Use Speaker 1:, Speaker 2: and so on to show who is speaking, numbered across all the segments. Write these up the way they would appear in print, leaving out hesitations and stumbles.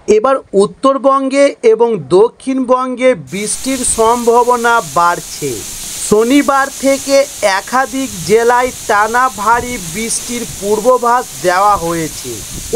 Speaker 1: এবার উত্তরবঙ্গে এবং দক্ষিণবঙ্গে বৃষ্টির সম্ভাবনা বাড়ছে। শনিবার থেকে একাধিক জেলায় টানা ভারী বৃষ্টির পূর্বাভাস দেওয়া হয়েছে।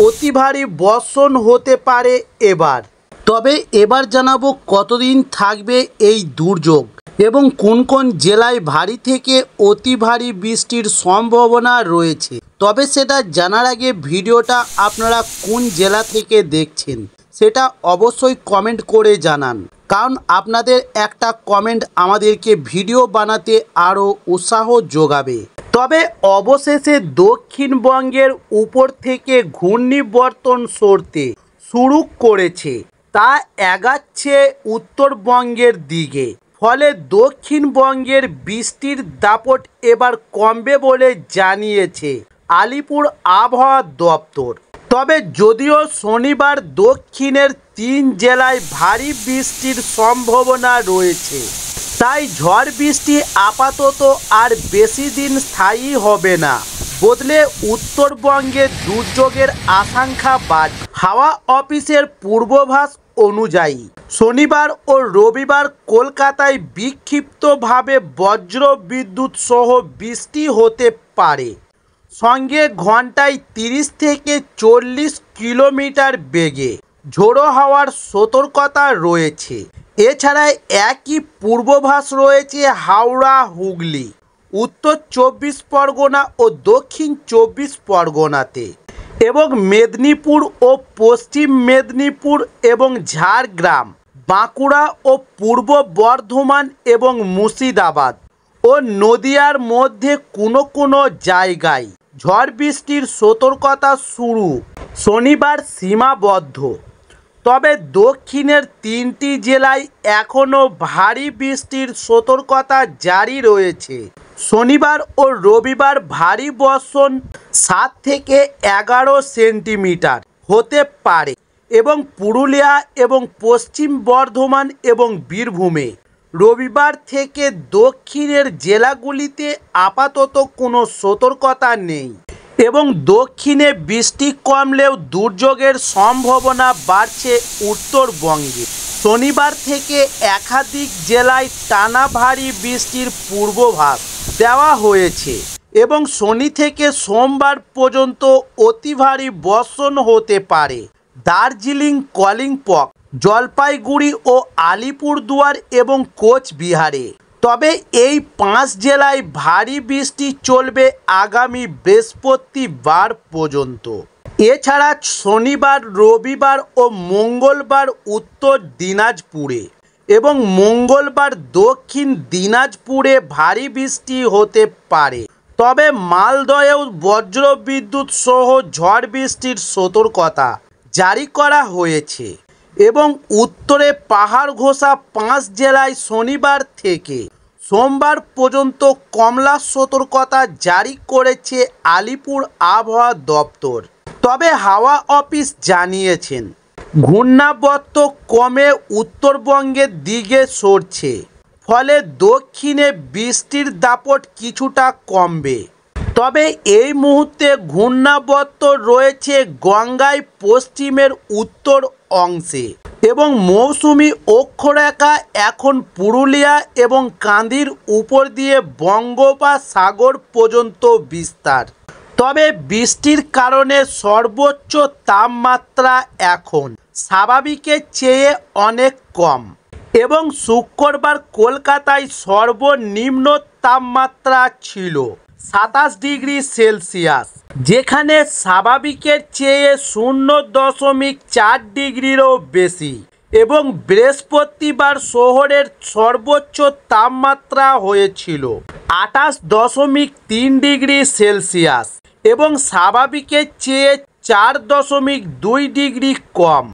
Speaker 1: অতি ভারী বর্ষণ হতে পারে এবার। তবে এবার জানাবো কতদিন থাকবে এই দুর্যোগ এবং কোন কোন জেলায় ভারী থেকে অতি ভারী বৃষ্টির সম্ভাবনা রয়েছে। তবে সেটা জানার আগে ভিডিওটা আপনারা কোন জেলা থেকে দেখছেন সেটা অবশ্যই কমেন্ট করে জানান, কারণ আপনাদের একটা কমেন্ট আমাদেরকে ভিডিও বানাতে আরও উৎসাহ যোগাবে। তবে অবশেষে দক্ষিণবঙ্গের উপর থেকে ঘূর্ণিবর্তন সরতে শুরু করেছে, তা এগাচ্ছে উত্তরবঙ্গের দিকে। ফলে দক্ষিণবঙ্গের বৃষ্টির দাপট এবার কমবে বলে জানিয়েছে আলিপুর আবহাওয়া দপ্তর। তবে যদিও শনিবার দক্ষিণের 3 জেলায় ভারী বৃষ্টির সম্ভাবনা রয়েছে, তাই ঝড় বৃষ্টি আপাতত আর বেশি দিন স্থায়ী হবে না, বদলে উত্তরবঙ্গে দুর্যোগের আশঙ্কা বাড়ছে। হাওয়া অফিসের পূর্বাভাস অনুযায়ী শনিবার ও রবিবার কলকাতায় বিক্ষিপ্তভাবে বজ্র বিদ্যুৎ সহ বৃষ্টি হতে পারে, সঙ্গে ঘন্টায় 30 থেকে 40 কিলোমিটার বেগে ঝোড়ো হাওয়ার সতর্কতা রয়েছে। এছাড়া একই পূর্বাভাস রয়েছে হাওড়া, হুগলি, উত্তর 24 পরগনা ও দক্ষিণ 24 পরগনাতে, এবং মেদিনীপুর ও পশ্চিম মেদিনীপুর এবং ঝাড়গ্রাম, বাঁকুড়া ও পূর্ব বর্ধমান এবং মুর্শিদাবাদ ও নদিয়ার মধ্যে কোনো কোনো জায়গায় ঝড় বৃষ্টির সতর্কতা শুরু শনিবার সীমাবদ্ধ। তবে দক্ষিণের 3টি জেলায় এখনও ভারী বৃষ্টির সতর্কতা জারি রয়েছে। শনিবার ও রবিবার ভারী বর্ষণ 7 থেকে 11 সেন্টিমিটার হতে পারে এবং পুরুলিয়া এবং পশ্চিম বর্ধমান এবং বীরভূমে রবিবার থেকে দক্ষিণের জেলাগুলিতে আপাতত কোনো সতর্কতা নেই এবং দক্ষিণে বৃষ্টি কমলেও দুর্যোগের সম্ভাবনা বাড়ছে উত্তরবঙ্গে। শনিবার থেকে একাধিক জেলায় টানা ভারী বৃষ্টির পূর্বাভাস দেওয়া হয়েছে এবং শনি থেকে সোমবার পর্যন্ত অতি ভারী বর্ষণ হতে পারে দার্জিলিং, কালিম্পং, জলপাইগুড়ি ও আলিপুরদুয়ার এবং কোচবিহারে। তবে এই 5 জেলায় ভারী বৃষ্টি চলবে আগামী বৃহস্পতিবার পর্যন্ত। এছাড়া শনিবার, রবিবার ও মঙ্গলবার উত্তর দিনাজপুরে এবং মঙ্গলবার দক্ষিণ দিনাজপুরে ভারী বৃষ্টি হতে পারে। তবে মালদহেও বজ্র বিদ্যুৎ সহ ঝড় বৃষ্টির সতর্কতা জারি করা হয়েছে এবং উত্তরে পাহাড় ঘেঁষা 5 জেলায় শনিবার থেকে সোমবার পর্যন্ত কমলা সতর্কতা জারি করেছে আলিপুর আবহাওয়া দপ্তর। তবে হাওয়া অফিস জানিয়েছেন ঘূর্ণাবর্ত কমে উত্তরবঙ্গের দিকে সরছে, ফলে দক্ষিণে বৃষ্টির দাপট কিছুটা কমবে। তবে এই মুহূর্তে ঘূর্ণাবর্ত রয়েছে গঙ্গায় পশ্চিমের উত্তর অংশে এবং মৌসুমি অক্ষরেখা এখন পুরুলিয়া এবং কান্দির উপর দিয়ে বঙ্গোপসাগর পর্যন্ত বিস্তার। তবে বৃষ্টির কারণে সর্বোচ্চ তাপমাত্রা এখন স্বাভাবিকের চেয়ে অনেক কম এবং শুক্রবার কলকাতায় সর্বনিম্ন তাপমাত্রা ছিল 27 ডিগ্রি সেলসিয়াস, যেখানে স্বাভাবিকের চেয়ে 0.4 ডিগ্রিরও বেশি, এবং বৃহস্পতিবার শহরের সর্বোচ্চ তাপমাত্রা হয়েছিল 28.3 ডিগ্রি সেলসিয়াস এবং স্বাভাবিকের চেয়ে 4.2 ডিগ্রি কম।